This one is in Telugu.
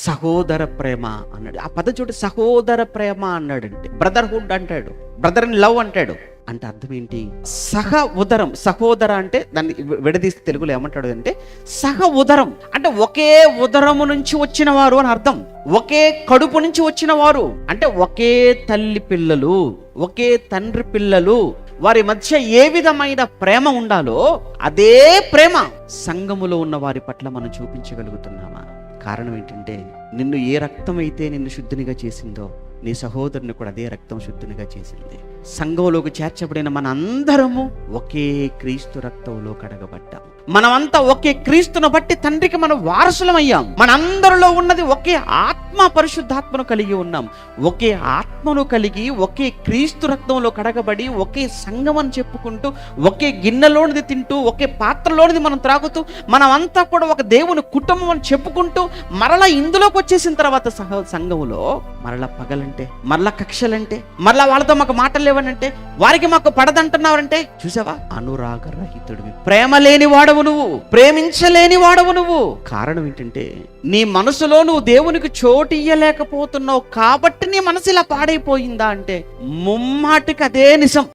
సహోదర ప్రేమ అన్నాడు. ఆ పద చూడు, సహోదర ప్రేమ అన్నాడంటే బ్రదర్హుడ్ అంటాడు, బ్రదర్ ఇన్ లవ్ అంటాడు. అంటే అర్థం ఏంటి? సహ ఉదరం. సహోదర అంటే దాన్ని విడదీస్తే తెలుగులో ఏమంటాడు అంటే సహ ఉదరం, అంటే ఒకే ఉదరము నుంచి వచ్చిన వారు అని అర్థం. ఒకే కడుపు నుంచి వచ్చిన వారు అంటే ఒకే తల్లి పిల్లలు, ఒకే తండ్రి పిల్లలు. వారి మధ్య ఏ విధమైన ప్రేమ ఉండాలో అదే ప్రేమ సంఘములో ఉన్న వారి పట్ల మనం చూపించగలుగుతున్నామా? కారణం ఏంటంటే నిన్ను ఏ రక్తం అయితే నిన్ను శుద్ధినిగా చేసిందో నీ సహోదరుని కూడా అదే రక్తం శుద్ధినిగా చేసింది. సంఘంలోకి చేర్చబడిన మన అందరము ఒకే క్రీస్తు రక్తంలో కడగబడ్డాం. మనమంతా ఒకే క్రీస్తును బట్టి తండ్రికి మనం వారసులం అయ్యాం. మనందరిలో ఉన్నది ఒకే ఆత్మ, పరిశుద్ధాత్మను కలిగి ఉన్నాం. ఒకే ఆత్మను కలిగి ఒకే క్రీస్తు రక్తంలో కడగబడి ఒకే సంఘం అని చెప్పుకుంటూ ఒకే గిన్నెలోనిది తింటూ ఒకే పాత్రలోనిది మనం త్రాగుతూ మనమంతా కూడా ఒక దేవుని కుటుంబం అని చెప్పుకుంటూ మరలా ఇందులోకి వచ్చేసిన తర్వాత సంఘములో మరలా పగలంటే, మరలా కక్షలంటే, మరలా వాళ్ళతో మాకు మాటలు లేవనంటే, వారికి మాకు పడదంటున్నారంటే చూసావా, అనురాగరహితుడివి, ప్రేమ లేని వాడవు నువ్వు, ప్రేమించలేని వాడవు నువ్వు. కారణం ఏంటంటే నీ మనసులో నువ్వు దేవునికి చోటు ఇయ్యలేకపోతున్నావు కాబట్టి నీ మనసు ఇలా పాడైపోయిందా అంటే ముమ్మాటికి అదే నిజం.